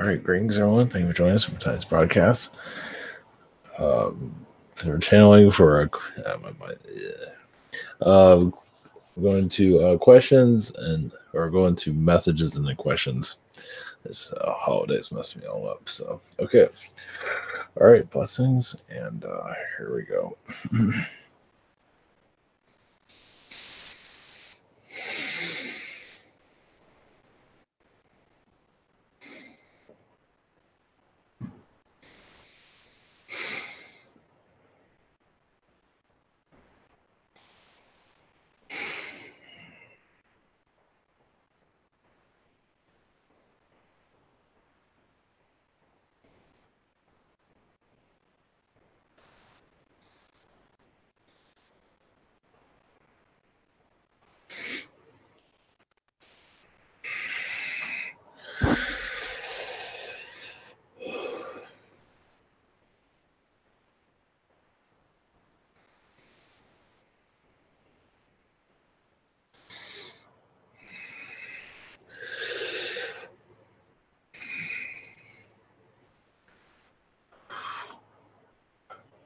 All right, greetings, everyone. Thank you for joining us for tonight's broadcast. We're channeling for going to questions or going to messages and then questions. This holidays messed me all up. So, okay. All right, blessings. And here we go.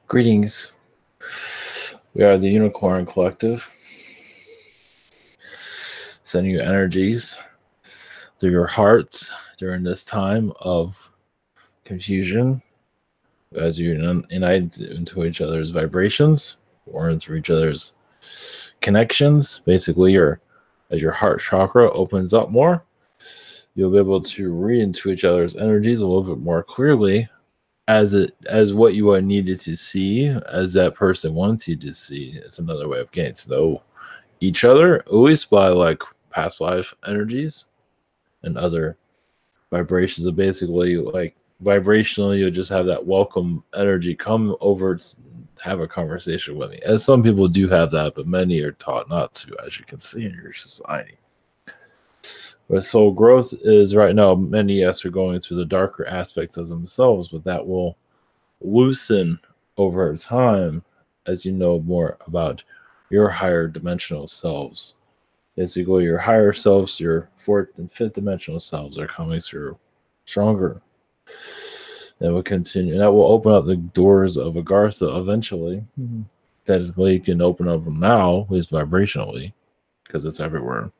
Greetings. We are the Unicorn Collective. Sending you energies through your hearts during this time of confusion as you unite into each other's vibrations or into each other's connections. Basically, as your heart chakra opens up more, you'll be able to read into each other's energies a little bit more clearly as what you are needed to see, as that person wants you to see. It's another way of getting to know each other, always by like past life energies and other vibrations. Of basically like vibrationally, you'll just have that welcome energy come over to have a conversation with me. As some people do have that, but many are taught not to, as you can see in your society. But soul growth is right now, many are going through the darker aspects of themselves, but that will loosen over time as you know more about your higher dimensional selves. Basically, your higher selves, your fourth and fifth dimensional selves are coming through stronger. That will continue. And that will open up the doors of Agartha eventually. Technically, you can open up them now, at least vibrationally, because it's everywhere.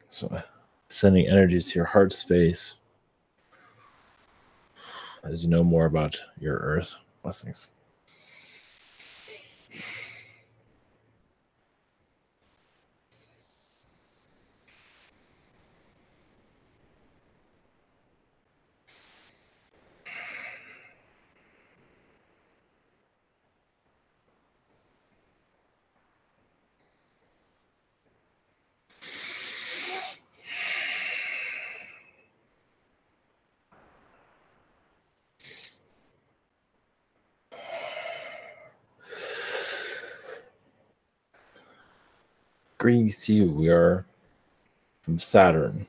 So, sending energies to your heart space as you know more about your earth. Blessings. Greetings to you. We are from Saturn.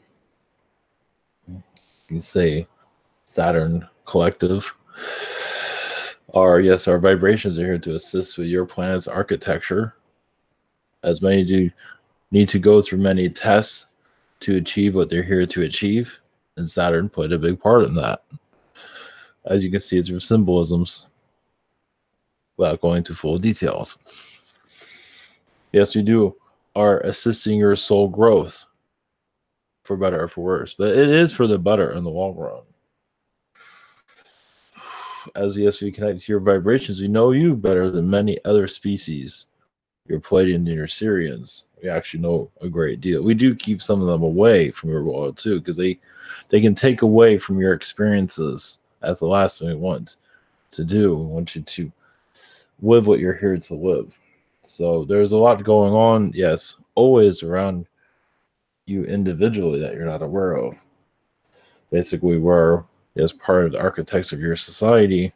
You say Saturn Collective. Our vibrations are here to assist with your planet's architecture. As many do need to go through many tests to achieve what they're here to achieve, and Saturn played a big part in that. As you can see through symbolisms, without going into full details. Yes, we do are assisting your soul growth, for better or for worse, but it is for the better in the long run. As we connect to your vibrations, we know you better than many other species. Your Pleiadians and your Syrians, we actually know a great deal. We do keep some of them away from your world too, because they can take away from your experiences. That's the last thing we want to do. We want you to live what you're here to live. So there's a lot going on, yes, always around you individually that you're not aware of. Basically, we're as part of the architects of your society,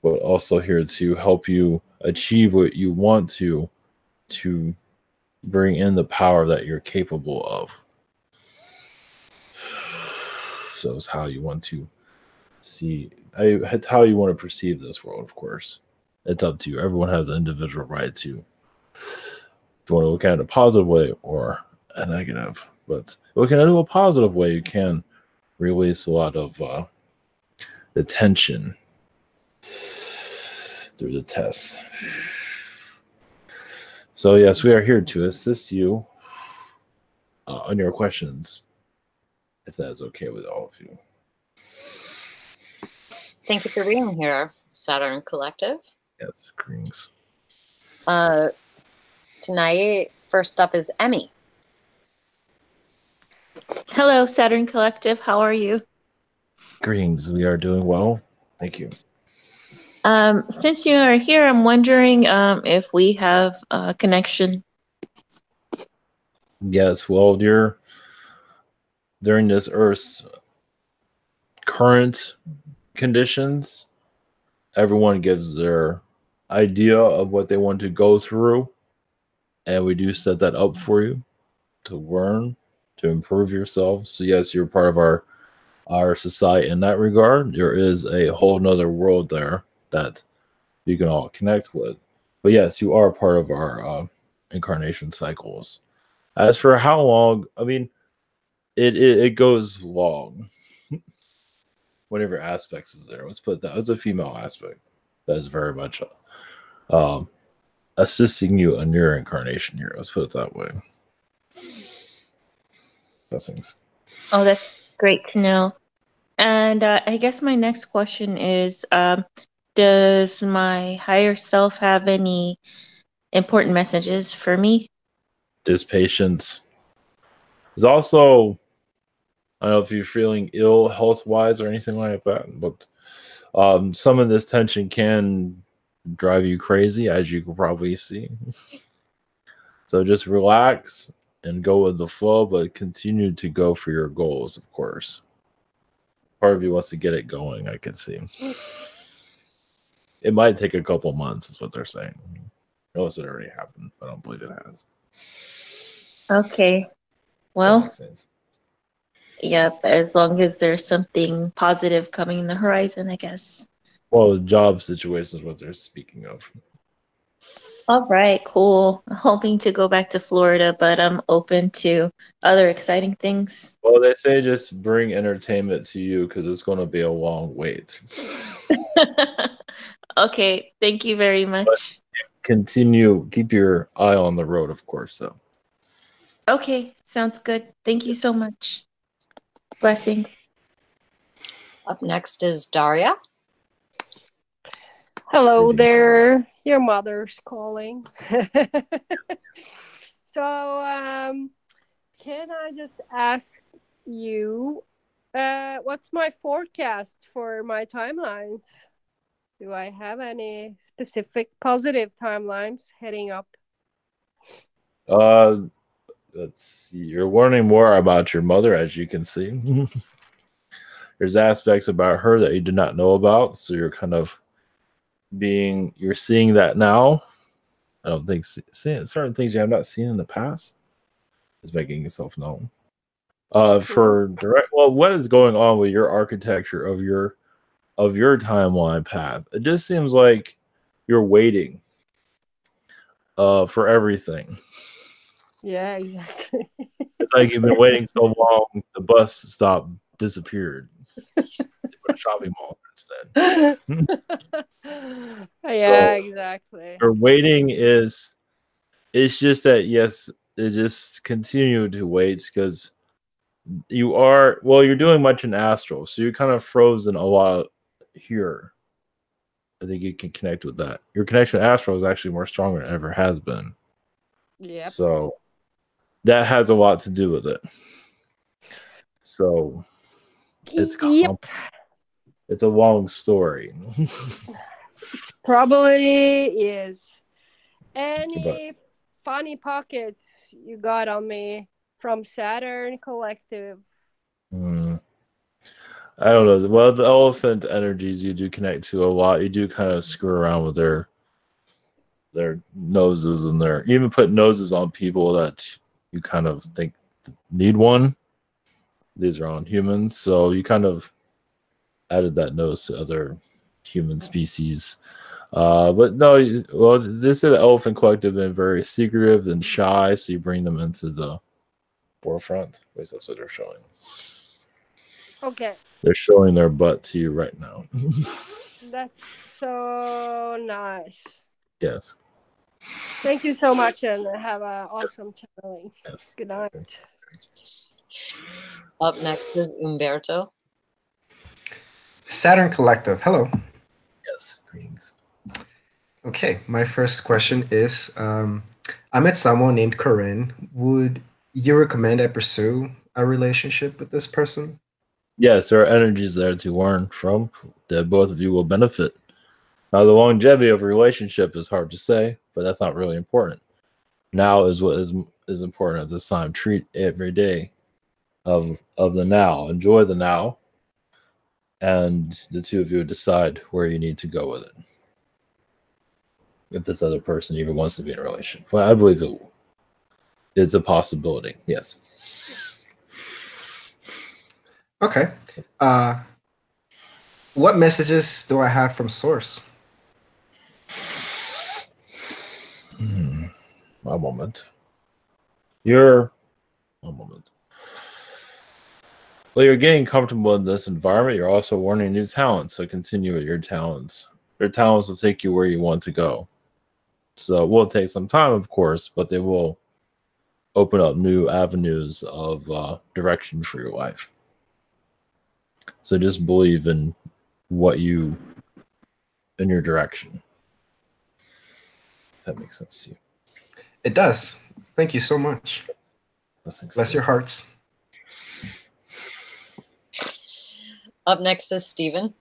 but also here to help you achieve what you want to bring in the power that you're capable of. So it's how you want to see, it's how you want to perceive this world, of course. It's up to you. Everyone has an individual right to, if you want to look at it in a positive way or a negative. But looking at it in a positive way, you can release a lot of the tension through the test. So yes, we are here to assist you on your questions, if that is okay with all of you. Thank you for being here, Saturn Collective. Yes, greetings. Tonight, first up is Emmy. Hello, Saturn Collective. How are you? Greetings. We are doing well. Thank you. Since you are here, I'm wondering if we have a connection. Yes, well, during this Earth's current conditions, everyone gives their idea of what they want to go through, and we do set that up for you to learn, to improve yourself. So yes, you're part of our society in that regard. There is a whole nother world there that you can all connect with. But yes, you are part of our incarnation cycles. As for how long, I mean, it goes long. Whatever aspects is there. Let's put that as a female aspect. That is very much assisting you in your incarnation here. Let's put it that way. Blessings. Oh, that's great to know. And I guess my next question is, does my higher self have any important messages for me? This patience is also, I don't know if you're feeling ill health-wise or anything like that, but some of this tension can drive you crazy, as you can probably see. So just relax and go with the flow, but continue to go for your goals, of course. Part of you wants to get it going, I can see. It might take a couple months, is what they're saying. Unless it already happened. I don't believe it has. Okay. Well, yep, as long as there's something positive coming in the horizon, I guess. Well, the job situation is what they're speaking of. All right, cool. I'm hoping to go back to Florida, but I'm open to other exciting things. Well, they say just bring entertainment to you because it's going to be a long wait. Okay, thank you very much. But continue, keep your eye on the road, of course, though. Okay, sounds good. Thank you so much. Blessings. Up next is Daria. Hello there, your mother's calling. So, can I just ask you, what's my forecast for my timelines? Do I have any specific positive timelines heading up? Let's see. You're learning more about your mother, as you can see. There's aspects about her that you did not know about, so you're kind of you're seeing that now. I don't think seeing certain things you have not seen in the past is making yourself known. For direct, well, what is going on with your architecture of your timeline path? It just seems like you're waiting for everything. Yeah, exactly. It's like you've been waiting so long, the bus stop disappeared. A shopping mall instead. Yeah, exactly. Your waiting it's just that, yes, it just continue to wait because you're doing much in astral, so you're kind of frozen a lot here. I think you can connect with that. Your connection to astral is actually more stronger than it ever has been. Yeah. So that has a lot to do with it. So it's it's a long story. It probably is. Any funny pockets you got on me from Saturn Collective? I don't know. Well, the elephant energies you do connect to a lot. You do kind of screw around with their noses and you even put noses on people that you kind of think need one. These are on humans, so you kind of added that nose to other human species. But no, well, this is the elephant collective been very secretive and shy, so you bring them into the forefront. At least that's what they're showing. Okay. They're showing their butt to you right now. That's so nice. Yes. Thank you so much and have an awesome channeling. Yes. Good night. Up next is Umberto. Saturn Collective. Hello. Yes. Greetings. Okay, my first question is I met someone named Corinne. Would you recommend I pursue a relationship with this person? Yes, there are energies there to learn from that both of you will benefit. Now, the longevity of a relationship is hard to say, but that's not really important. Now is what is important at this time. Treat every day of the now. Enjoy the now, and the two of you decide where you need to go with it. If this other person even wants to be in a relationship, well, I believe it is a possibility. Yes. Okay. What messages do I have from Source? One moment. One moment. Well, you're getting comfortable in this environment. You're also learning new talents, so continue with your talents. Your talents will take you where you want to go. So it will take some time, of course, but they will open up new avenues of direction for your life. So just believe in in your direction. If that makes sense to you. It does. Thank you so much. Bless your hearts. Up next is Stephen.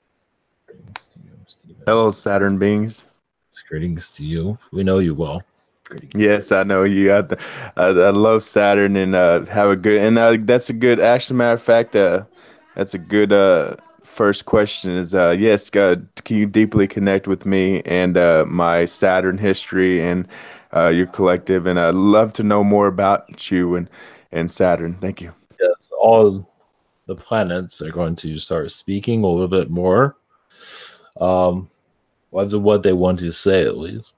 Hello, Saturn beings. Greetings to you. We know you well. Greetings. Yes, I know you. I love Saturn and have a good. And that's a good. Actually, matter of fact, that's a good first question. Is yes, can you deeply connect with me and my Saturn history and your collective? And I'd love to know more about you and Saturn. Thank you. Yes, all the planets are going to start speaking a little bit more. What they want to say, at least.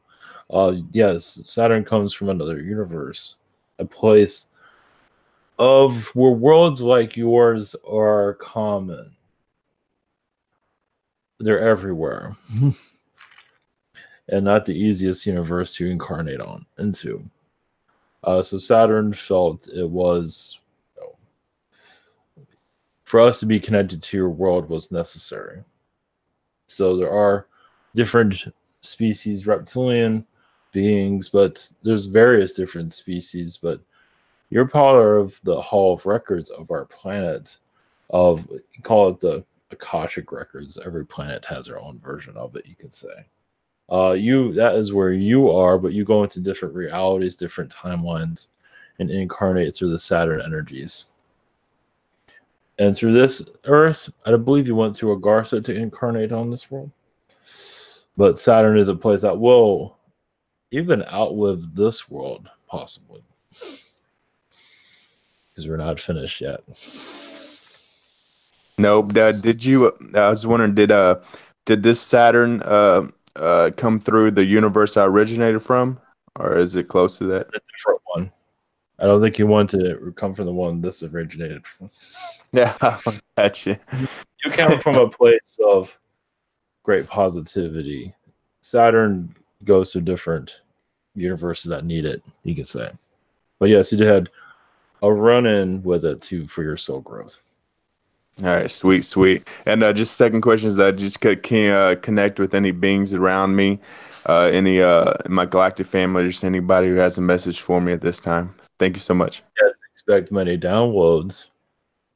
Yes, Saturn comes from another universe, a place of where worlds like yours are common. They're everywhere, and not the easiest universe to incarnate into. So Saturn felt it was, for us to be connected to your world was necessary. So there are different species, reptilian beings, but there's various different species, but you're part of the Hall of Records of our planet, call it the Akashic Records. Every planet has their own version of it, you could say. That is where you are, but you go into different realities, different timelines, and incarnate through the Saturn energies. And through this Earth, I believe you went to Agartha to incarnate on this world. But Saturn is a place that will even outlive this world, possibly. Because we're not finished yet. Nope. Did you? I was wondering, did this Saturn come through the universe I originated from, or is it close to that? A different one. I don't think you want to come from the one this originated from. Yeah, gotcha. You come from a place of great positivity. Saturn goes to different universes that need it, you could say. But yes, you had a run-in with it too for your soul growth. All right, sweet. And just second question is, just can connect with any beings around me, any in my galactic family, just anybody who has a message for me at this time. Thank you so much. Yes, expect many downloads.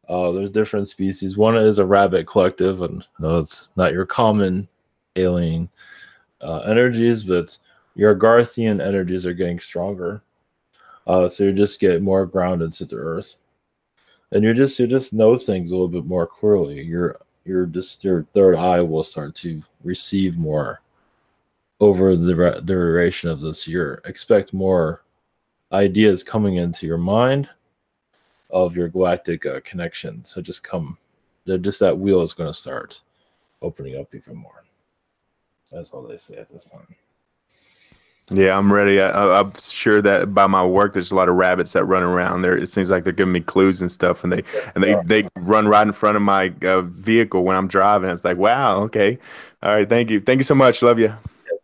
There's different species. One is a rabbit collective, and no, it's not your common alien energies, but your Garthian energies are getting stronger. So you just get more grounded to the earth, and you just know things a little bit more clearly. Your third eye will start to receive more over the duration of this year. Expect more ideas coming into your mind of your galactic connection. So just that wheel is going to start opening up even more. That's all they say at this time. Yeah, I'm ready. I'm sure that by my work, there's a lot of rabbits that run around there. It seems like they're giving me clues and stuff, and they run right in front of my vehicle when I'm driving. It's like, wow, okay, all right, thank you so much. Love you.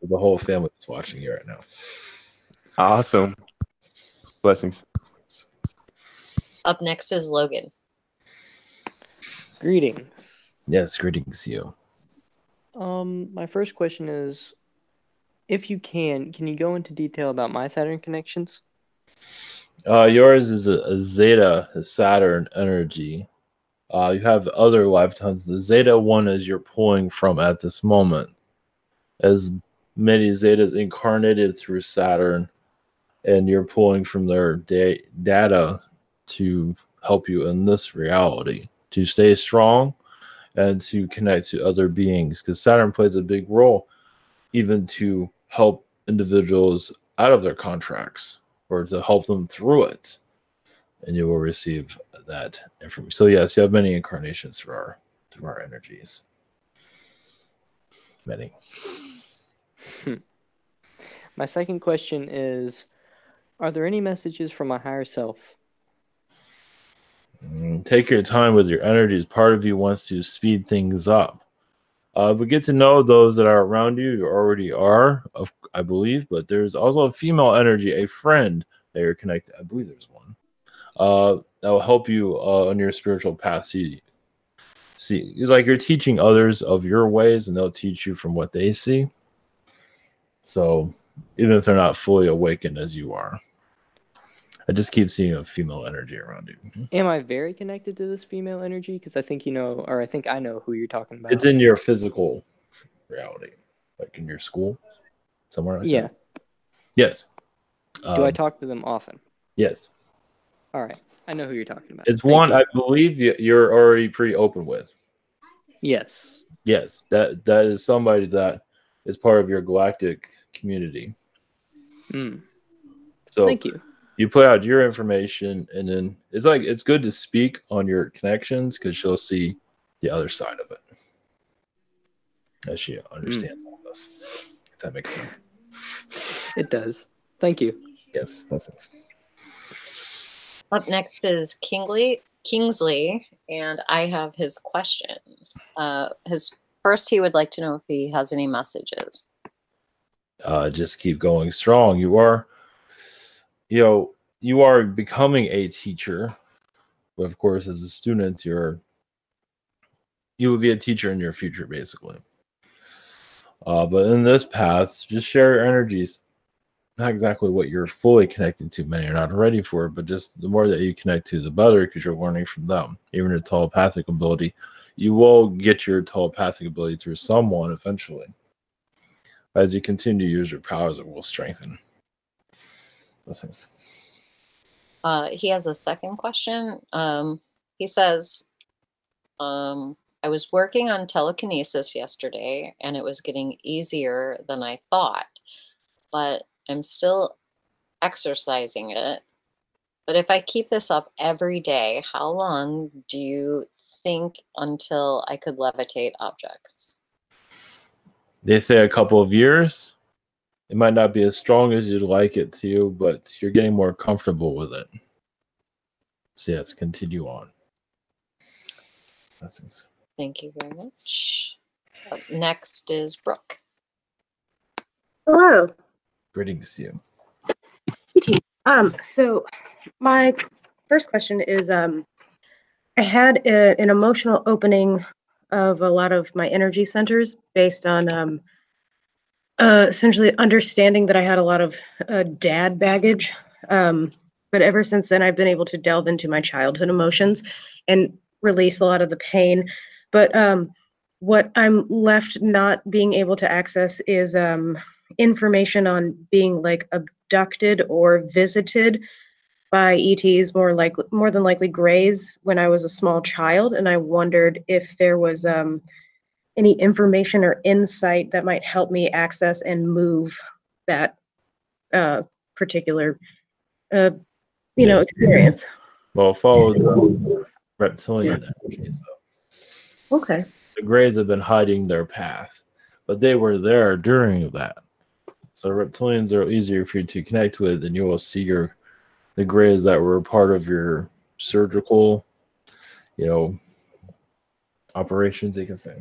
There's a whole family that's watching you right now. Awesome. Blessings. Up next is Logan. Greetings. Yes, greetings to you. My first question is, if you can you go into detail about my Saturn connections? Yours is a Zeta, a Saturn energy. You have other lifetimes. The Zeta one is you're pulling from at this moment. As many Zetas incarnated through Saturn, and you're pulling from their data to help you in this reality, to stay strong and to connect to other beings. Because Saturn plays a big role even to help individuals out of their contracts or to help them through it. And you will receive that information. So yes, you have many incarnations through our energies. Many. My second question is, are there any messages from my higher self? Take your time with your energies. Part of you wants to speed things up. But get to know those that are around you. You already are, I believe. But there's also a female energy, a friend that you're connected. I believe there's one. That will help you on your spiritual path. See, it's like you're teaching others of your ways, and they'll teach you from what they see. So even if they're not fully awakened as you are, I just keep seeing a female energy around you. Am I very connected to this female energy? Because I think I think I know who you're talking about. It's in your physical reality, like in your school, somewhere like that. Yes. Do I talk to them often? Yes. All right. I know who you're talking about. It's one I believe you're already pretty open with. Yes. Yes. That is somebody that is part of your galactic community. So thank you. You put out your information, and then it's good to speak on your connections because she'll see the other side of it as she understands all this. If that makes sense. It does. Thank you. Yes, blessings. Up next is Kingsley, and I have his questions. First, he would like to know if he has any messages. Just keep going strong. You are becoming a teacher, but of course, as a student, you will be a teacher in your future, basically. But in this path, just share your energies. Not exactly what you're fully connected to, many are not ready for, but just the more that you connect to, the better, because you're learning from them. Even your telepathic ability, you will get your telepathic ability through someone eventually. As you continue to use your powers, it will strengthen. Blessings. He has a second question. He says, I was working on telekinesis yesterday, and it was getting easier than I thought, but I'm still exercising it. But if I keep this up every day, how long do you think until I could levitate objects? They say a couple of years. It might not be as strong as you'd like it to, but you're getting more comfortable with it. So yes, continue on. Blessings. Thank you very much. Up next is Brooke. Hello. Greetings to you. So my first question is, I had an emotional opening of a lot of my energy centers based on essentially understanding that I had a lot of dad baggage. But ever since then, I've been able to delve into my childhood emotions and release a lot of the pain. But what I'm left not being able to access is information on being like abducted or visited by ETs, more than likely Greys, when I was a small child. And I wondered if there was any information or insight that might help me access and move that particular experience. Well, follow the reptilian energy. So. Okay. The Greys have been hiding their path, but they were there during that. So reptilians are easier for you to connect with, and you will see the grays that were part of your surgical, operations, you can say.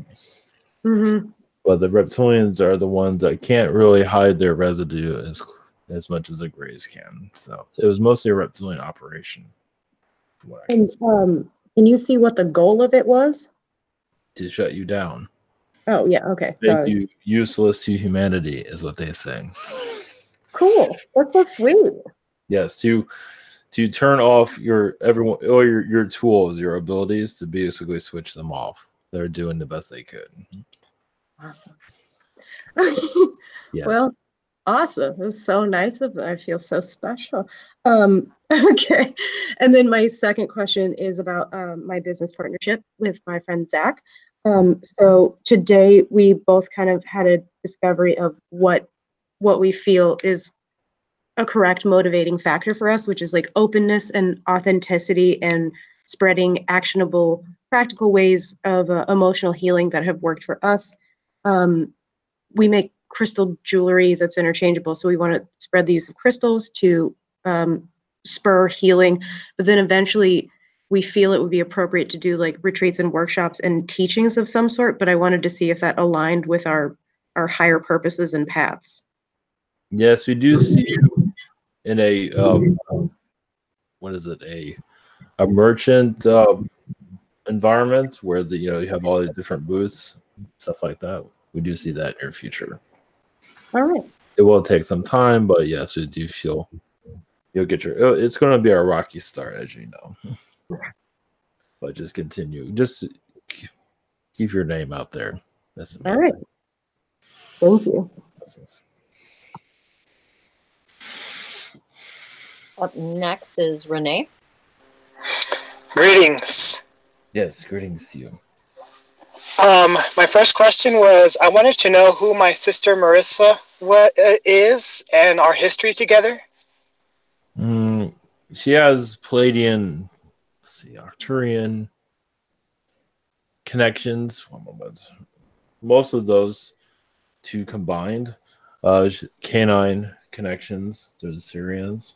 Mm-hmm. But the reptilians are the ones that can't really hide their residue as much as the grays can. So it was mostly a reptilian operation. From what I can And see. can you see what the goal of it was? To shut you down. Oh yeah, okay. Make So you useless to humanity is what they say. cool. That's so sweet. Yes, to turn off your tools, your abilities, to basically switch them off. They're doing the best they could. Awesome. Yes. Well, awesome. It was so nice of them. I feel so special. Okay. And then my second question is about my business partnership with my friend Zach. So today we both kind of had a discovery of what we feel is a correct motivating factor for us, which is like openness and authenticity and spreading actionable, practical ways of emotional healing that have worked for us. We make crystal jewelry that's interchangeable, so we want to spread the use of crystals to spur healing. But then eventually, we feel it would be appropriate to do like retreats and workshops and teachings of some sort. But I wanted to see if that aligned with our higher purposes and paths. Yes, we do see you in a a merchant environment where you have all these different booths, stuff like that. We do see that in your future. All right. It will take some time, but yes, we do feel you'll get it's going to be a rocky start, as you know. But just continue. Just keep your name out there. That's the main all right. thing. Thank you. Up next is Renee. Greetings. Yes, greetings to you. My first question was, I wanted to know who my sister Marissa is and our history together. She has Palladian, Arcturian connections. One moment. Most of those two combined. Canine connections. There's Syrians.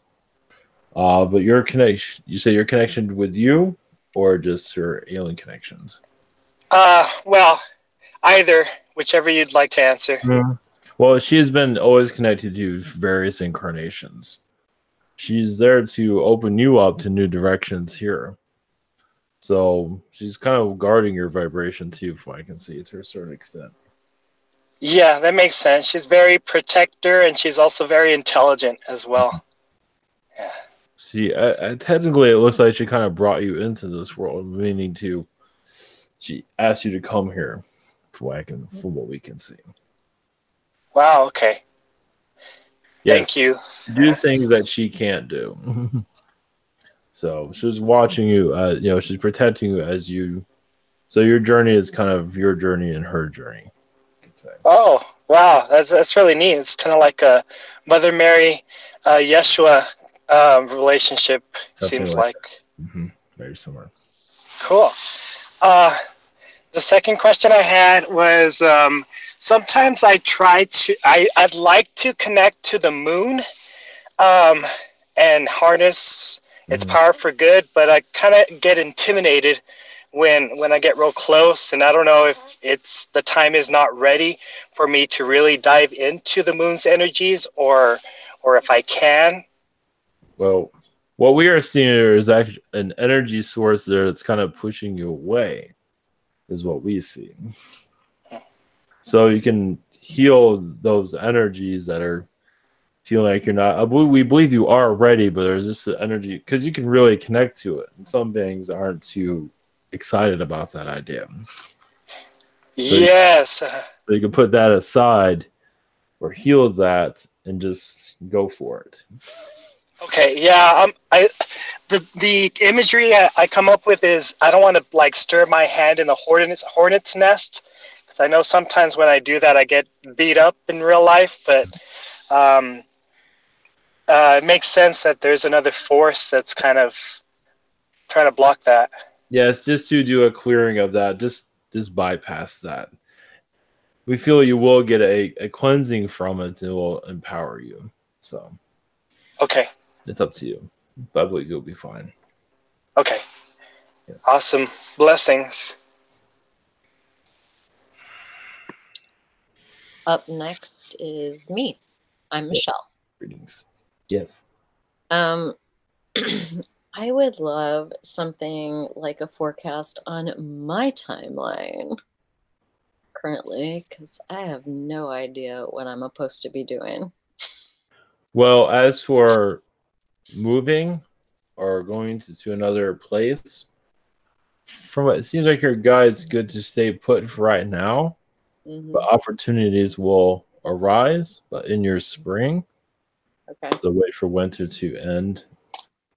But your connection, you say your connection with you, or just her alien connections? Well, either, whichever you'd like to answer. Well, she's been always connected to various incarnations. She's there to open you up to new directions here. So she's kind of guarding your vibration too, from what I can see, to a certain extent. Yeah, that makes sense. She's very protector, and she's also very intelligent as well. Yeah. She technically, it looks like she kind of brought you into this world, meaning she asked you to come here, from what we can see. Wow. Okay. Yes, thank you. Do things that she can't do. So she's watching you. She's protecting you as you. So your journey is kind of your journey and her journey, you could say. Oh, wow. That's really neat. It's kind of like a Mother Mary, Yeshua relationship. Something seems like. Very similar. Cool. The second question I had was, sometimes I'd like to connect to the moon and harness its power for good, but I kind of get intimidated when I get real close, and I don't know if the time is not ready for me to really dive into the moon's energies, or if I can. Well, what we are seeing here is actually an energy source there that's kind of pushing you away, is what we see. So you can heal those energies that are feeling like you're not. We believe you are ready, but there's just the energy, because you can really connect to it. And some beings aren't too excited about that idea. Yes. So you can put that aside or heal that and just go for it. Okay, yeah. The imagery I come up with is, I don't want to like stir my hand in the hornet's nest, because I know sometimes when I do that I get beat up in real life. But it makes sense that there's another force that's kind of trying to block that. Yes, just to do a clearing of that, just bypass that. we feel you will get a cleansing from it. It will empower you. So Okay. it's up to you. But I believe you'll be fine. Okay. Yes. Awesome. Blessings. Up next is me. I'm Michelle. Greetings. Yes. I would love something like a forecast on my timeline currently, because I have no idea what I'm supposed to be doing. Well, as for moving or going to another place, from what it seems like your guide's good to stay put for right now, but opportunities will arise, but in your spring. Okay. So wait for winter to end.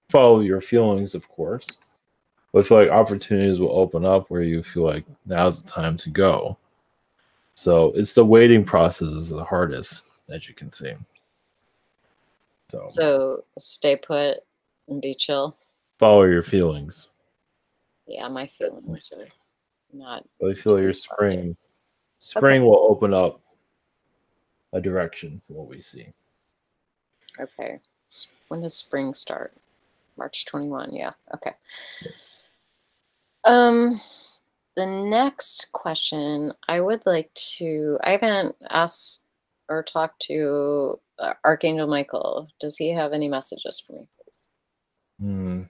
Follow your feelings, of course. But I feel like opportunities will open up where you feel like now's the time to go. So it's the waiting process is the hardest, as you can see. So stay put and be chill. Follow your feelings. Yeah, my feelings are not. But I feel your spring. Spring will open up a direction for what we see. Okay. When does spring start? March 21. Yeah. Okay. The next question I would like to, I haven't asked or talked to Archangel Michael. Does he have any messages for me, please?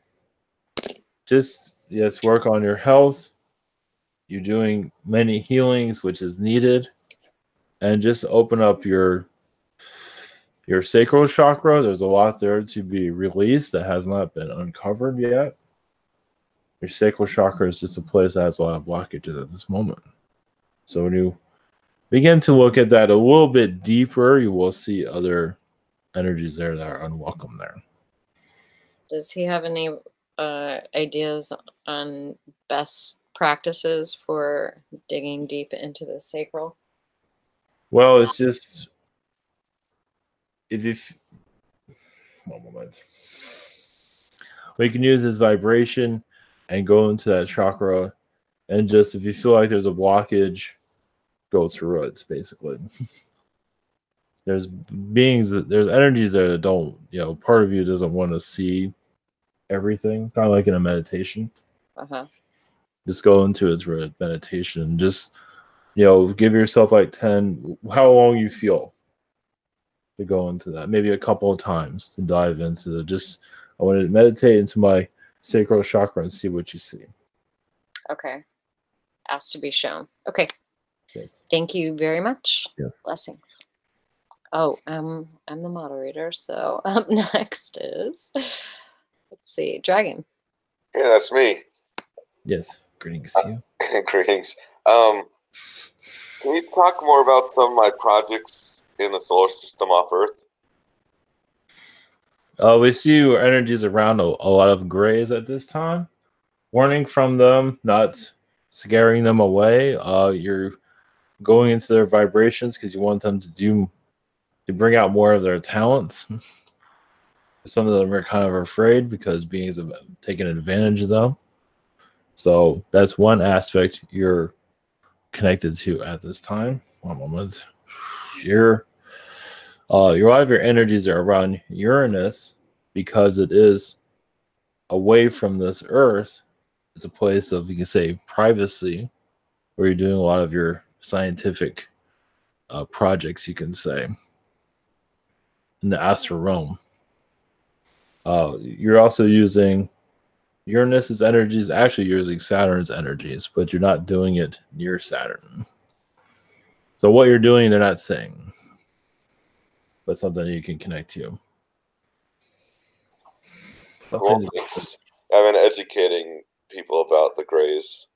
Just, yes, work on your health. You're doing many healings, which is needed. And just open up your sacral chakra. There's a lot there to be released that has not been uncovered yet. Your sacral chakra is just a place that has a lot of blockages at this moment. So when you begin to look at that a little bit deeper, you will see other energies there that are unwelcome there. Does he have any ideas on best practices for digging deep into the sacral? Well, it's just if one moment. We can use this vibration and go into that chakra, and just if you feel like there's a blockage, go through it. Basically, there's energies there that don't, part of you doesn't want to see everything, kind of like in a meditation. Just go into it through a meditation. Just give yourself like 10, how long you feel to go into that, maybe a couple of times to dive into it. Just I want to meditate into my sacral chakra and see what you see. Okay. Asked to be shown. Okay. Yes. Thank you very much. Yes. Blessings. Oh, I'm the moderator, so up next is, let's see, Dragon. Yeah, that's me. Yes. Greetings to you. Greetings. Can you talk more about some of my projects in the solar system off Earth? We see your energies around a lot of grays at this time. Warning from them, not scaring them away. You're going into their vibrations because you want them to bring out more of their talents. Some of them are kind of afraid because beings have taken advantage of them. So that's one aspect you're connected to at this time. One moment. A lot of your energies are around Uranus because it is away from this Earth. It's a place of, you can say, privacy, where you're doing a lot of your scientific projects, you can say, in the astral realm. You're also using Uranus's energies, actually using Saturn's energies, but you're not doing it near Saturn. So what you're doing, they're not saying, but something you can connect to. Cool. I've been educating people about the grays.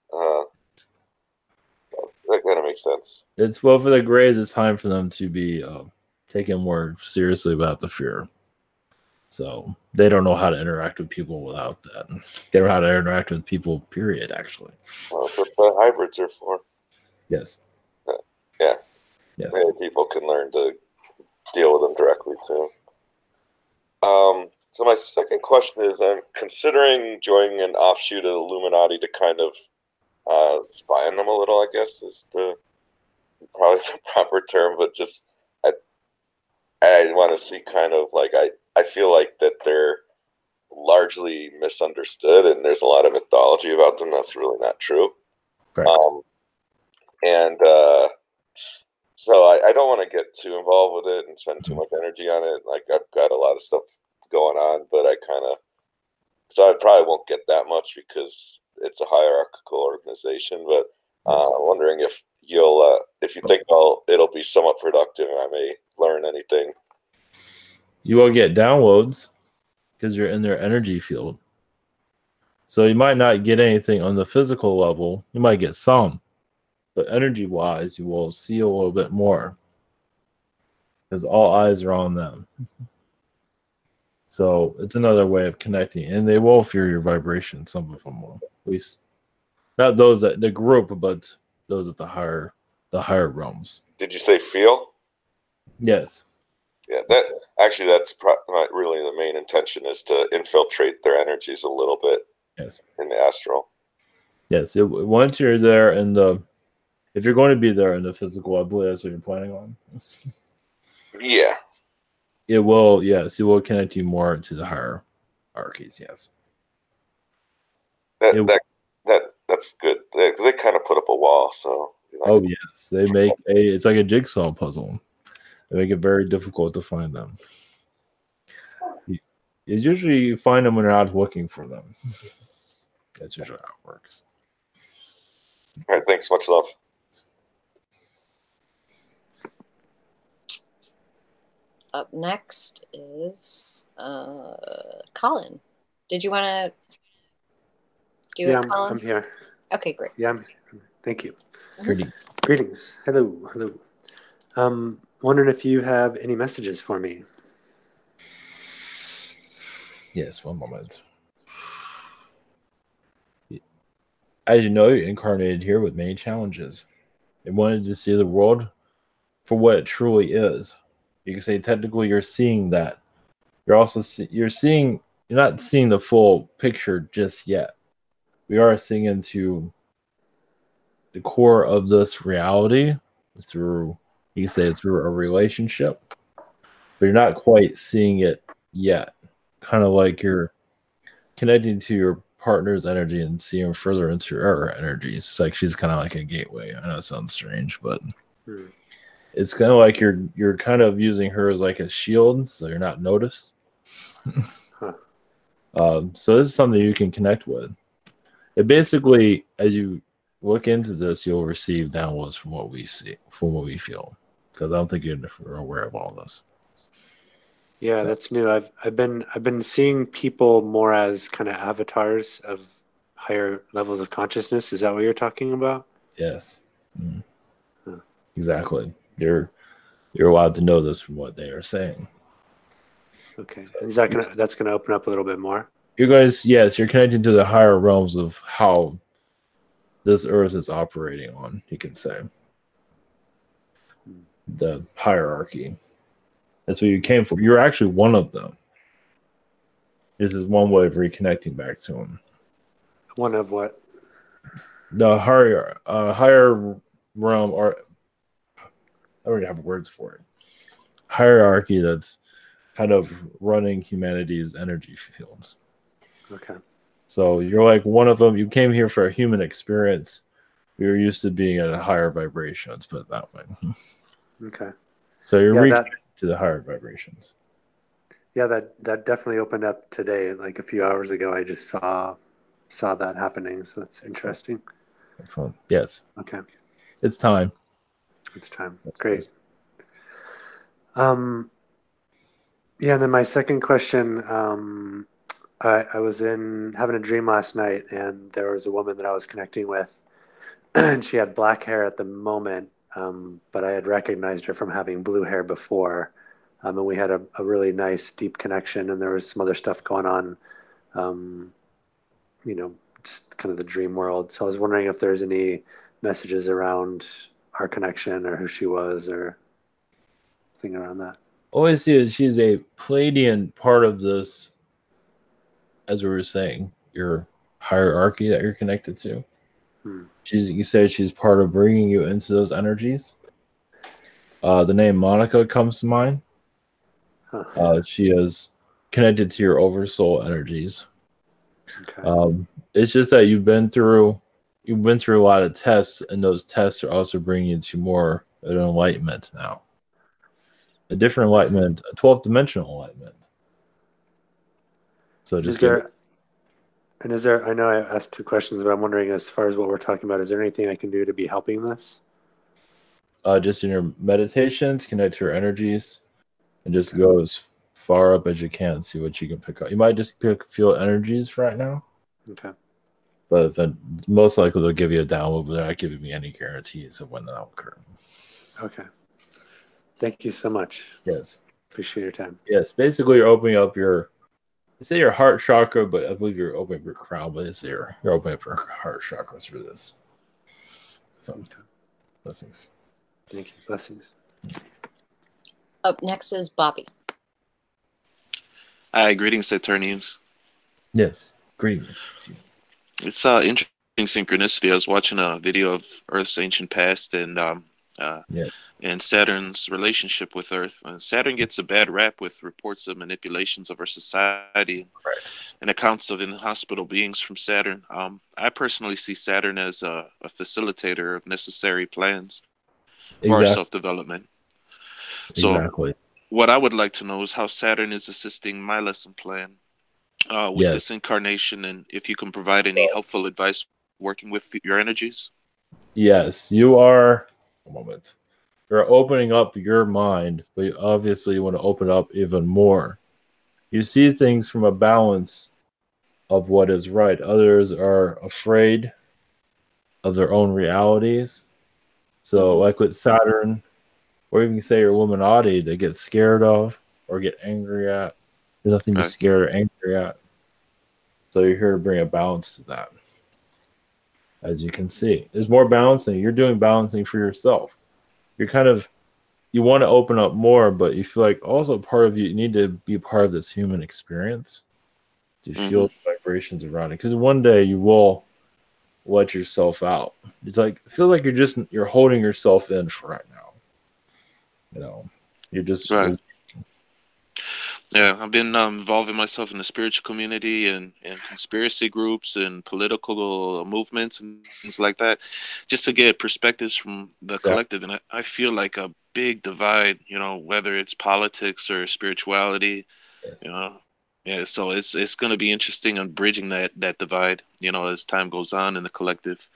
That kind of makes sense. It's for the grays, it's time for them to be taken more seriously about the fear. So they don't know how to interact with people without that. They don't know how to interact with people, period, actually. Well, that's what the hybrids are for. Yes. Yeah. Yes. Maybe people can learn to deal with them directly, too. So my second question is, I'm considering joining an offshoot of Illuminati to kind of spy on them a little, I guess, is the probably the proper term, but just I want to see kind of like I feel like that they're largely misunderstood, and there's a lot of mythology about them that's really not true. Correct. And so I don't want to get too involved with it and spend too much energy on it. Like I've got a lot of stuff going on, but so I probably won't get that much because it's a hierarchical organization. But I'm wondering if if you think it'll be somewhat productive and I may learn anything. You will get downloads because you're in their energy field. So you might not get anything on the physical level. You might get some, but energy-wise, you will see a little bit more because all eyes are on them. So it's another way of connecting, and they will feel your vibration. Some of them will, at least not those that the group, but those at the higher realms. Did you say feel? Yes. Yeah, that's not really the main intention, is to infiltrate their energies a little bit. Yes. In the astral. Yes. Once you're there if you're going to be there in the physical, I believe that's what you're planning on. Yeah. It will, yes, it will connect you more to the hierarchies, yes. That's good. They kind of put up a wall, so. Yes, they make it's like a jigsaw puzzle. They make it very difficult to find them. It's usually you find them when you're out looking for them. That's usually how it works. All right, thanks. Much love. Up next is Colin. Did you want to do it, Colin? I'm here. Okay, great. Yeah, thank you. Greetings. Greetings. Hello. Wondering if you have any messages for me. Yes, one moment. As you know, you're incarnated here with many challenges. You wanted to see the world for what it truly is. You can say technically you're seeing that. You're not seeing the full picture just yet. We are seeing into the core of this reality through a relationship, but you're not quite seeing it yet. Kind of like you're connecting to your partner's energy and seeing further into her energies. It's like she's kind of like a gateway. I know it sounds strange, but it's kind of like you're kind of using her as like a shield, so you're not noticed. So this is something you can connect with. It basically, as you look into this, you'll receive downloads from what we see, from what we feel, because I don't think you're aware of all this. Yeah, that's new. I've been seeing people more as kind of avatars of higher levels of consciousness. Is that what you're talking about? Yes. Exactly. You're allowed to know this from what they are saying. Okay. Is that's gonna open up a little bit more? You guys, yes, you're connecting to the higher realms of how this earth is operating on, you can say. The hierarchy. That's what you came for. You're actually one of them. This is one way of reconnecting back to him. One of what? The higher realm, or I already have words for it. Hierarchy that's kind of running humanity's energy fields. Okay. So you're like one of them. You came here for a human experience. We were used to being at a higher vibration. Let's put it that way. Okay. So you're reconnected to the higher vibrations. Yeah, that definitely opened up today. Like a few hours ago, I just saw that happening. So that's interesting. Excellent. Yes. Okay. It's time. It's time. That's great. Yeah, and then my second question, I was having a dream last night, and there was a woman that I was connecting with, and she had black hair at the moment, but I had recognized her from having blue hair before, and we had a really nice, deep connection, and there was some other stuff going on, just kind of the dream world. So I was wondering if there's any messages around our connection or who she was or thing around that. All I see is she's a Palladian part of this, as we were saying, your hierarchy that you're connected to. You say she's part of bringing you into those energies. The name Monica comes to mind. Huh. She is connected to your oversoul energies. Okay. It's just that you've been through a lot of tests, and those tests are also bringing you to more of an enlightenment now. A different enlightenment, a 12th dimensional enlightenment. So just is there, I know I asked 2 questions, but I'm wondering, as far as what we're talking about, is there anything I can do to be helping this? just in your meditations, connect to your energies, and just go as far up as you can and see what you can pick up. You might just feel energies right now. Okay. But then most likely they'll give you a download, but they're not giving me any guarantees of when that'll occur. Okay. Thank you so much. Yes. Appreciate your time. Yes. Basically, you're opening up your, they say your heart chakra, but I believe you're opening up your crown, but it's you're opening up your heart chakras for this. So, blessings. Thank you. Blessings. Up next is Bobby. Hi, greetings, Saturnians. Yes. Greetings. It's interesting synchronicity. I was watching a video of Earth's ancient past and Saturn's relationship with Earth. Saturn gets a bad rap with reports of manipulations of our society and accounts of inhospitable beings from Saturn. I personally see Saturn as a facilitator of necessary plans for our self-development. So what I would like to know is how Saturn is assisting my lesson plan with this incarnation, and if you can provide any helpful advice working with your energies. Yes, you are. A moment. You're opening up your mind, but obviously you want to open up even more. You see things from a balance of what is right. Others are afraid of their own realities. So, like with Saturn, or even say your Illuminati, they get scared of or get angry at. There's nothing to be scared or angry at. So you're here to bring a balance to that. As you can see, there's more balancing. You're doing balancing for yourself. You're you want to open up more, but you feel like also part of you need to be part of this human experience to feel the vibrations around it. Because one day you will let yourself out. It's like, it feels like you're holding yourself in for right now. You know, you're just Yeah, I've been involving myself in the spiritual community and conspiracy groups and political movements and things like that, just to get perspectives from the collective. And I feel like a big divide, you know, whether it's politics or spirituality, you know. Yeah, so it's going to be interesting on bridging that divide, you know, as time goes on in the collective.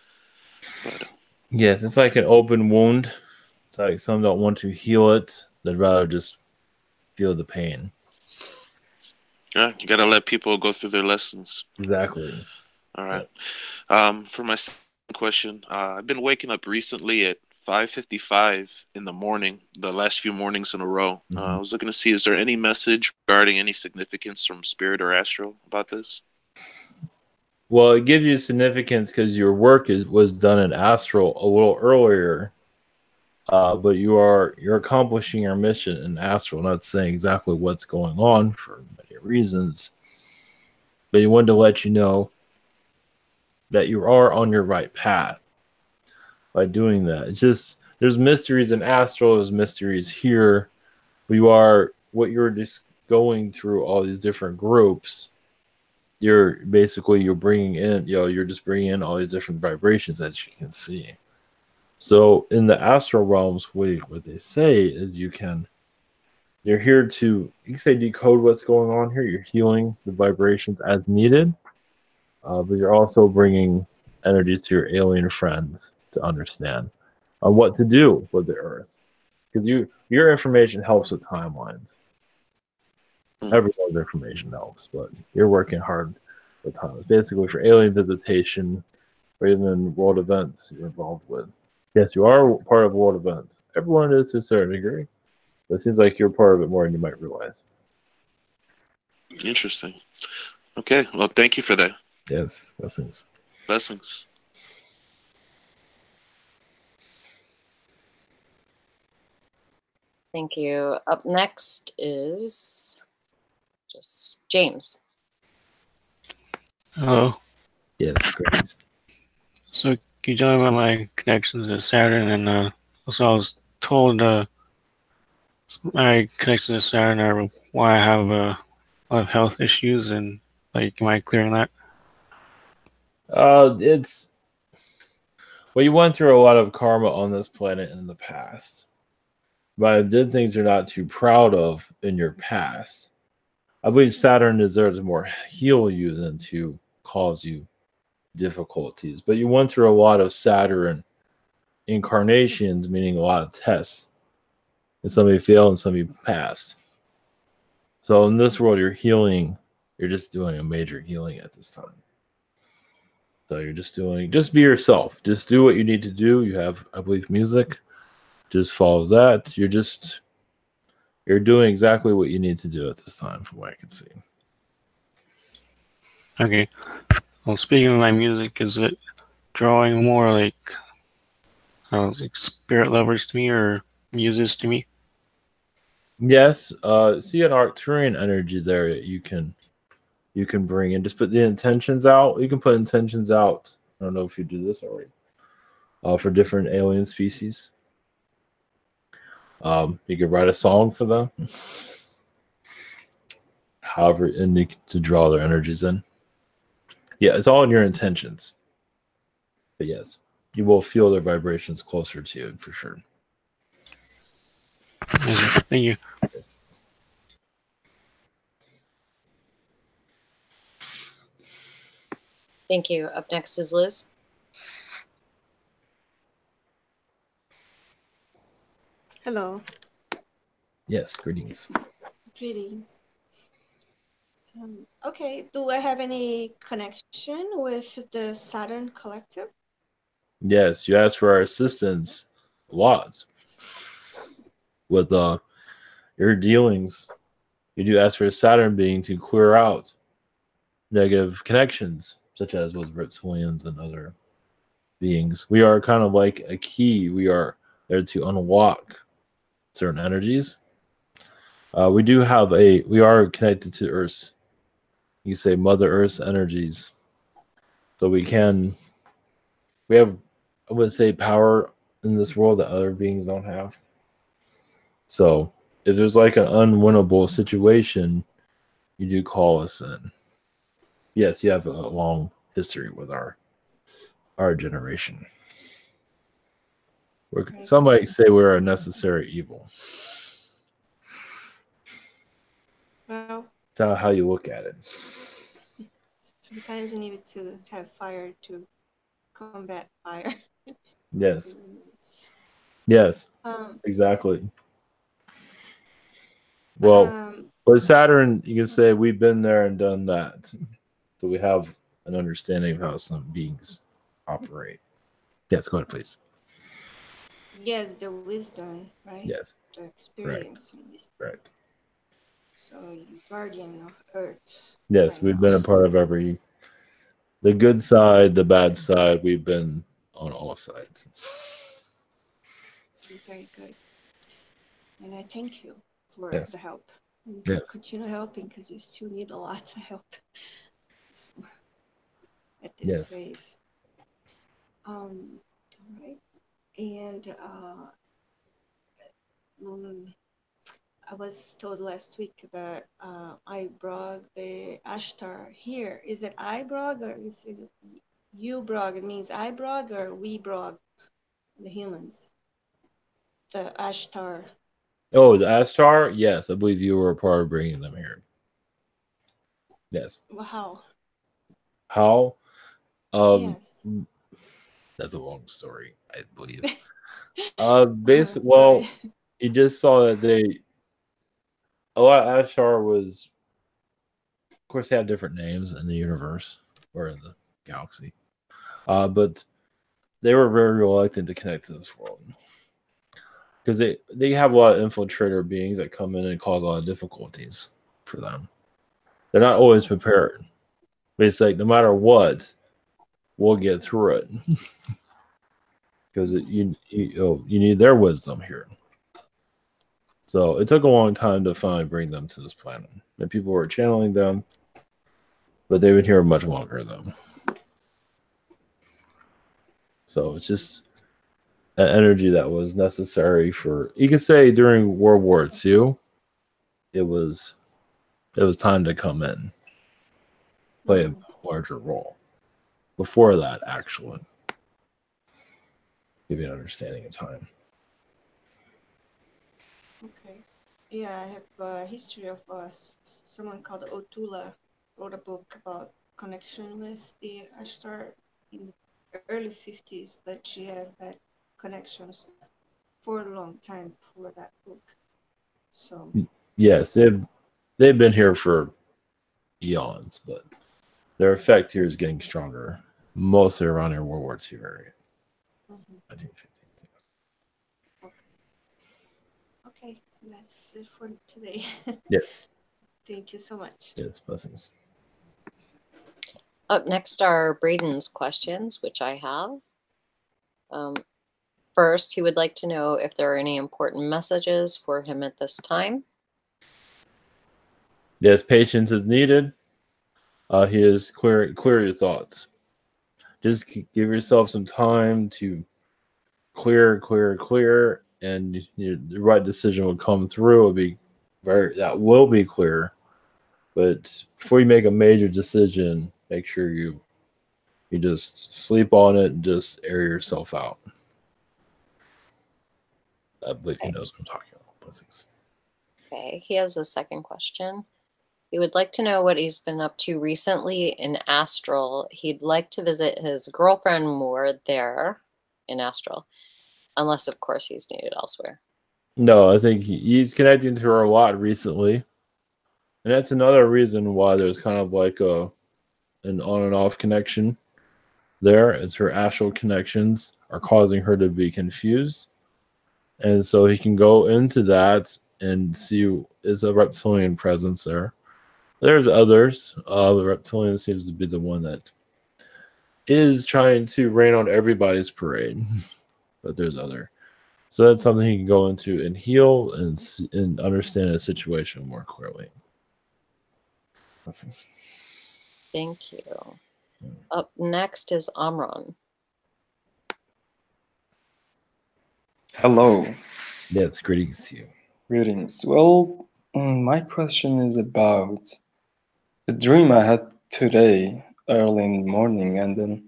But, yes, it's like an open wound. It's like some don't want to heal it; they'd rather just feel the pain. Yeah, you got to let people go through their lessons. Exactly. All right. For my second question, I've been waking up recently at 5:55 in the morning, the last few mornings in a row. I was looking to see, is there any message regarding any significance from spirit or astral about this? Well, it gives you significance because your work was done in astral a little earlier, but you're accomplishing your mission in astral. Not saying exactly what's going on for many reasons, but he wanted to let you know that you are on your right path by doing that. It's just there's mysteries in astral, there's mysteries here. You're just going through all these different groups. You're bringing in, you're just bringing in all these different vibrations, as you can see. So in the astral realms, what they say is you're here to, you can say, decode what's going on here. You're healing the vibrations as needed, but you're also bringing energies to your alien friends to understand on what to do with the Earth, because your information helps with timelines. Everyone's information helps, but you're working hard with timelines. Basically, for alien visitation or even world events you're involved with. Yes, you are part of world events. Everyone is to a certain degree. But it seems like you're part of it more than you might realize. Interesting. Okay, well, thank you for that. Yes, blessings. Blessings. Thank you. Up next is just James. Hello. Yes, great. So can you tell me about my connections to Saturn? And also I was told my connection to Saturn or why I have a lot of health issues, and like, am I clearing that? It's well, you went through a lot of karma on this planet in the past, but did things you're not too proud of in your past. I believe Saturn is there to more heal you than to cause you difficulties. But you went through a lot of Saturn incarnations, meaning a lot of tests. And some of you failed and some of you passed. So in this world, you're healing. You're just doing a major healing at this time. So you're just be yourself. Just do what you need to do. You have, I believe, music. Just follow that. You're doing exactly what you need to do at this time, from what I can see. Okay. Well, speaking of my music, is it drawing more like spirit lovers to me or muses to me? Yes. See an Arcturian energy there that you can bring in. Just put the intentions out. You can put intentions out. I don't know if you do this already. For different alien species. You could write a song for them. However, and to draw their energies in. Yeah, it's all in your intentions. But yes, you will feel their vibrations closer to you for sure. Thank you. Yes. Thank you. Up next is Liz. Hello. Yes, greetings. Greetings. Okay, do I have any connection with the Saturn Collective? Yes, you asked for our assistance lots with your dealings. You do ask for a Saturn being to clear out negative connections, such as with reptilians and other beings. We are kind of like a key. We are there to unlock certain energies. We are connected to Earth's, you say, Mother Earth's energies. So we have, I would say, power in this world that other beings don't have. So if there's like an unwinnable situation, you do call us in. Yes, you have a long history with our generation. Some might say we're a necessary evil. Well, That's how you look at it. sometimes you need to have fire to combat fire. Yes. Yes. Um, Exactly. Well, with Saturn, you can say we've been there and done that. So we have an understanding of how some beings operate. Yes, go ahead, please. yes, the wisdom, right? Yes. The experience. Right. So you guardian of Earth. Yes, we've been a part of the good side, the bad side. We've been on all sides. Very good. And I thank you for Yes. the help. And Yes. continue helping because you still need a lot of help at this Yes. phase. All right. And I was told last week that I brought the Ashtar here. Is it I brought or is it you brought? It means I brought or we brought, the humans. The Ashtar. Oh, the Ashtar? Yes, I believe you were a part of bringing them here. Yes. Well, how? How? Yes. That's a long story, I believe. Sorry. Well, you just saw that a lot of Ashtar was, of course, they have different names in the universe or in the galaxy, but they were very reluctant to connect to this world because they have a lot of infiltrator beings that come in and cause a lot of difficulties for them. They're not always prepared, but it's like no matter what, we'll get through it because you need their wisdom here. So it took a long time to finally bring them to this planet. And people were channeling them, but they've been here much longer though. So it's just an energy that was necessary for, you could say, during World War II. It was time to come in, play a larger role. Before that, actually, give you an understanding of time. Okay. Yeah, I have a history of someone called Otula wrote a book about connection with the Ashtar in the early 50s, but she had connections for a long time before that book. So Yes, they've been here for eons, but their effect here is getting stronger, mostly around in World War II area. 1915. okay, that's it for today. Yes. Thank you so much. Yes, blessings. Up next are Bradden's questions, which I have. First, he would like to know if there are any important messages for him at this time. Yes, patience is needed. He is clear your thoughts. Just give yourself some time to clear, and the right decision will come through. That will be clear. But before you make a major decision, make sure you just sleep on it and just air yourself out. I believe he knows what I'm talking about. Blessings. Okay, he has a second question. He would like to know what he's been up to recently in Astral. He'd like to visit his girlfriend more there in Astral, unless, of course, he's needed elsewhere. No, I think he's connecting to her a lot recently. And that's another reason why there's kind of like an on and off connection there, as her astral connections are causing her to be confused. And so he can go into that and see, is a reptilian presence there. There's others. The reptilian seems to be the one that is trying to rain on everybody's parade. But there's other. So that's something he can go into and heal and understand the situation more clearly. Blessings. Thank you. Up next is Amon. Hello. Yes, greetings to you. Greetings. Well, my question is about a dream I had today, early in the morning, and then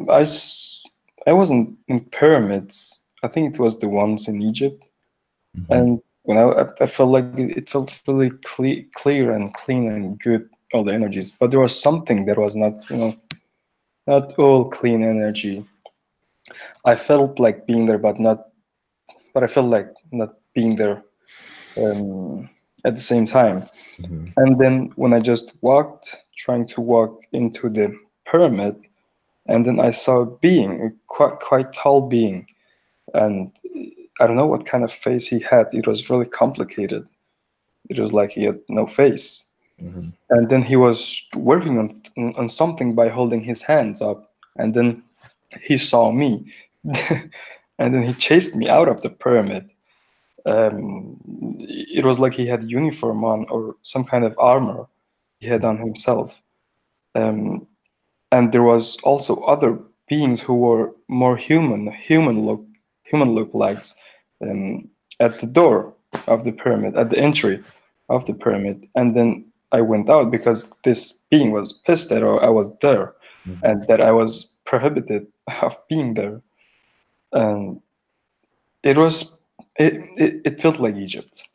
I wasn't in pyramids. I think it was the ones in Egypt, and when I felt like it felt really clear and clean and good, all the energies. But there was something that was not, not all clean energy. I felt like being there, but I felt like not being there at the same time. And then when I just trying to walk into the pyramid, and then I saw a being, a quite tall being, and I don't know what kind of face he had. It was really complicated. It was like he had no face. And then he was working on something by holding his hands up, and then he saw me. And then he chased me out of the pyramid. It was like he had uniform on or some kind of armor he had on himself. And there was also other beings who were more human look likes at the door of the pyramid, at the entry of the pyramid. And then I went out because this being was pissed that I was there and that I was prohibited of being there. It felt like Egypt.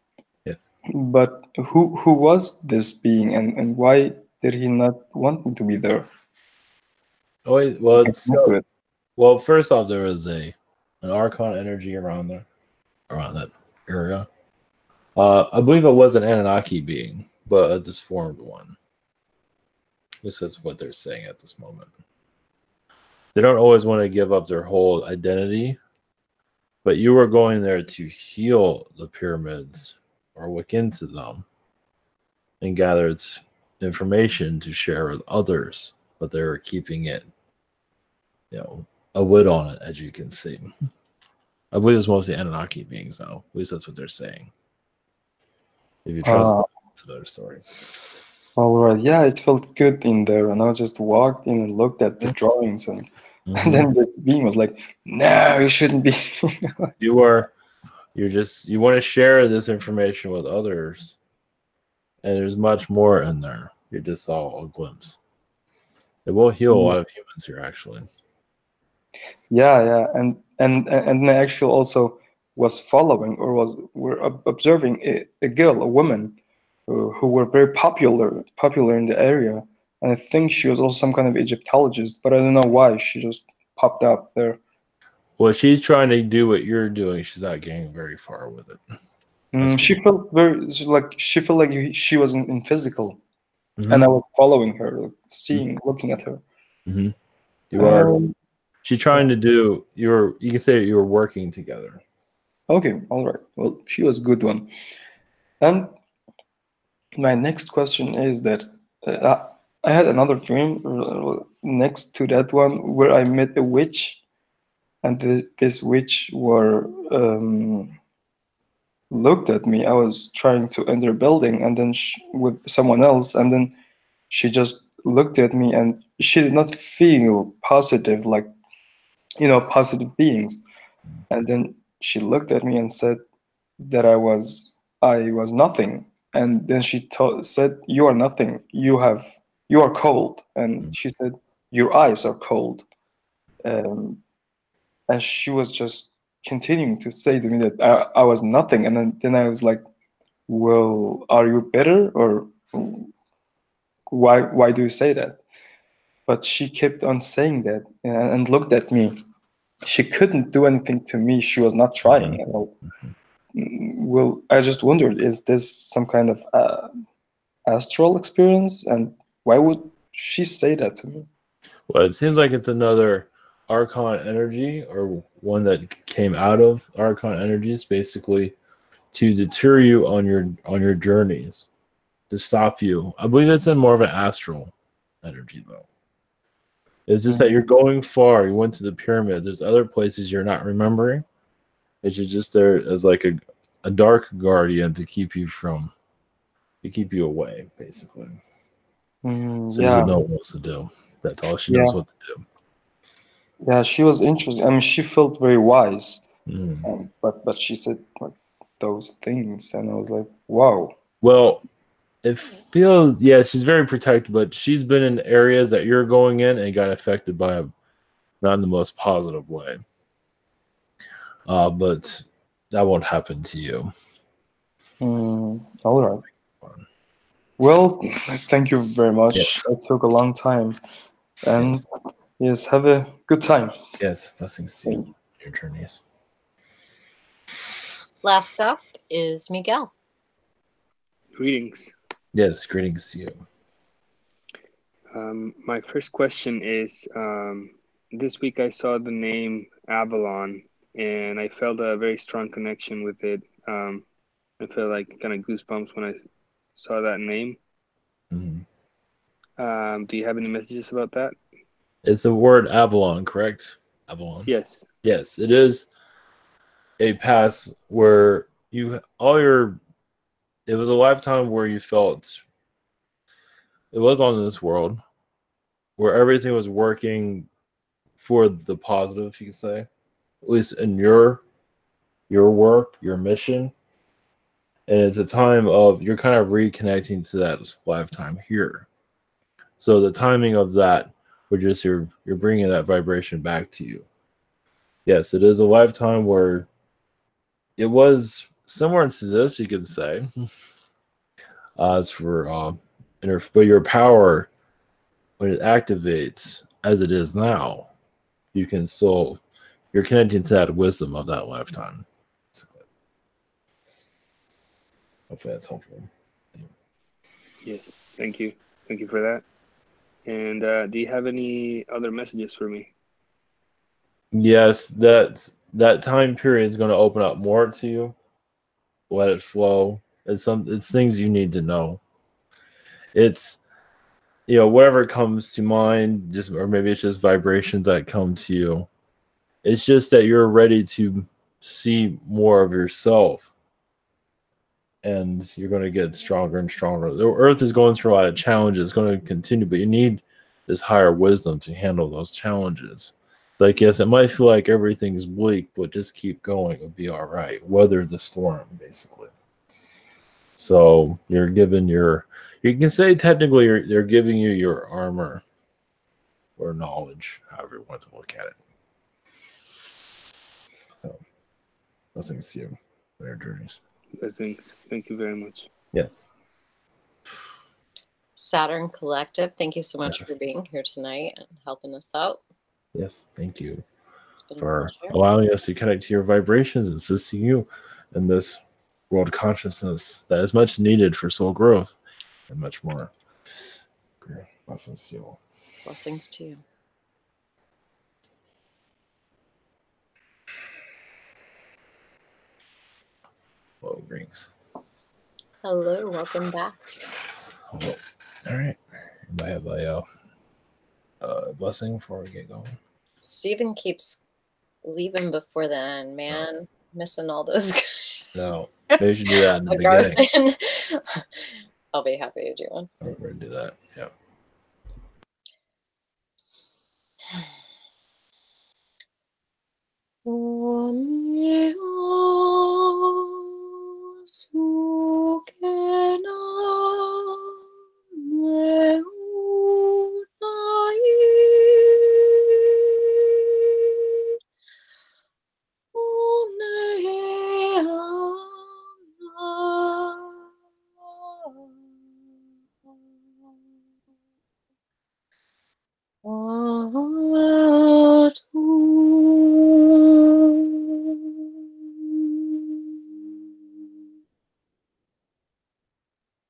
Yes. But who was this being, and why did he not want me to be there? Well, first off, there was an Archon energy around that area. I believe it was an Anunnaki being, but a disformed one. This is what they're saying at this moment. They don't always want to give up their whole identity, but you were going there to heal the pyramids or look into them and gather its information to share with others, but they were keeping it, a lid on it, as you can see. I believe it's mostly Anunnaki beings, though. At least that's what they're saying. If you trust them, it's another story. All right, yeah, it felt good in there, and I just walked in and looked at the drawings, and And then this being was like, no, you shouldn't be. You want to share this information with others, and there's much more in there. You just saw a glimpse. It will heal a lot of humans here, actually. Yeah, and I actually also was following or were observing a girl, a woman, who were very popular in the area, and I think she was also some kind of Egyptologist, but I don't know why she just popped up there. Well, she's trying to do what you're doing. She's not getting very far with it. She felt she was in physical, and I was following her, like, looking at her. You are. She's trying to do. You can say you were working together. Okay, all right. Well, she was a good one. And my next question is that I had another dream next to that one where I met a witch, and this witch looked at me. I was trying to enter a building, and then with someone else, and then she just looked at me, and she did not feel positive, like, positive beings. And then she looked at me and said that I was nothing. And then she said, "You are nothing. You are cold." And she said, "Your eyes are cold." And she was just continuing to say to me that I was nothing. And then I was like, "Well, are you better, or why do you say that?" But she kept on saying that and looked at me. She couldn't do anything to me. She was not trying at all. Well, I just wondered, is this some kind of astral experience? And why would she say that to me? Well, it seems like it's another Archon energy, or one that came out of Archon energies, basically to deter you on your journeys, to stop you. I believe it's in more of an astral energy, though. It's just that you're going far. You went to the pyramids. There's other places you're not remembering. It's just there as like a dark guardian to keep you away, basically. So she doesn't know what else to do. That's all she knows what to do. Yeah, she was interesting. I mean, she felt very wise, but she said like those things, and I was like, wow. Well, it feels, she's very protected, but she's been in areas that you're going in and got affected by not in the most positive way. But that won't happen to you. All right. Well, thank you very much. Yes. It took a long time. And yes, have a good time. Yes, blessings to you, your journeys. Last up is Miguel. Greetings. Yes, greetings to you. My first question is, this week I saw the name Avalon, and I felt a very strong connection with it. I felt like kind of goosebumps when I saw that name. Do you have any messages about that? It's the word Avalon, correct? Avalon. Yes. Yes, it is a past where it was a lifetime where you felt it was on this world where everything was working for the positive, you could say, at least in your work, your mission. And it's a time of you're kind of reconnecting to that lifetime here. So the timing of that, you're bringing that vibration back to you. Yes, it is a lifetime where it was similar to this, you could say. As for but your power, when it activates as it is now, you're connecting to that wisdom of that lifetime. Hopefully that's helpful. Yes, thank you. Thank you for that. And do you have any other messages for me? Yes, that time period is going to open up more to you. Let it flow. It's things you need to know. It's whatever comes to mind, or maybe it's just vibrations that come to you. It's just that you're ready to see more of yourself, and you're going to get stronger and stronger. The Earth is going through a lot of challenges. It's going to continue, but you need this higher wisdom to handle those challenges. Like, yes, it might feel like everything's bleak, but just keep going. It'll be all right. Weather the storm, basically. So you're given you can say technically they're giving you your armor or knowledge, however you want to look at it. So, blessings to you on your journeys. Blessings. Thank you very much. Yes. Saturn Collective, thank you so much Yes. for being here tonight and helping us out. Yes, thank you It's been a for pleasure. allowing us to connect to your vibrations and assisting you in this world consciousness that is much needed for soul growth and much more. Okay. Blessings to you all. Blessings to you. Whoa, rings. Hello, welcome back. Hello. All right. Anybody have a blessing before we get going? Stephen keeps leaving before the end, man. Missing all those guys. No, they should do that in the beginning. I'll be happy to do one. We're going to do that. Yep.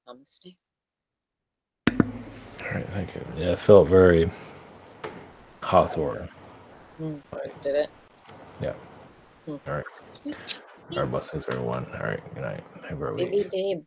Namaste. All right, thank you. Yeah, it felt very Hawthorne. Did it? Yeah. Hmm. All right. Sweet. Our blessings, everyone. All right. Good night. Have a great week. Baby Dave.